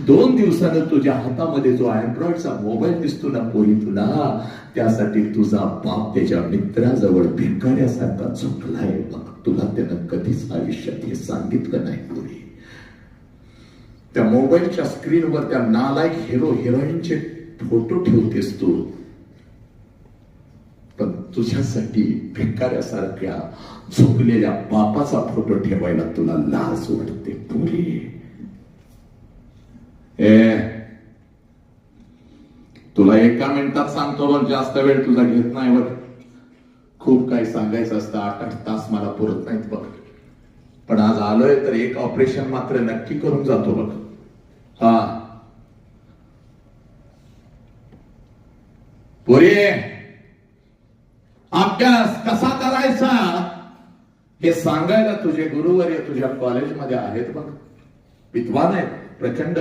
2 दिवसानं तुझ्या हातामध्ये जो अँड्रॉइडचा मोबाईल दिसतो ना पोरी तुला, त्यासाठी तुझा बाप त्याच्या मित्राजवळ भिकाऱ्यासारखा झोपलाय बघ. तुला त्यानं कधीच आयुष्यात हे सांगितलं नाही पोरी. त्या मोबाईलच्या स्क्रीनवर त्या नालायक हिरो हिरोईनचे फोटो ठेवतेस तू, पण तुझ्यासाठी भिकाऱ्यासारख्या झोपलेल्या बापाचा फोटो ठेवायला तुला लाज वाटते पोरी. तुला 1 मिनिटात सांगतो बघ, जास्त वेळ तुझा घेत नाही बघ. खूप काही सांगायचं असतं, 8-8 तास मला पुरत नाहीत बघ. पण आज आलोय तर एक ऑपरेशन मात्र नक्की करून जातो बघ. हा पोरी, अभ्यास कसा करायचा हे सांगायला तुझे गुरुवर्य तुझ्या कॉलेजमध्ये आहेत बघ. विद्वान आहेत, प्रचंड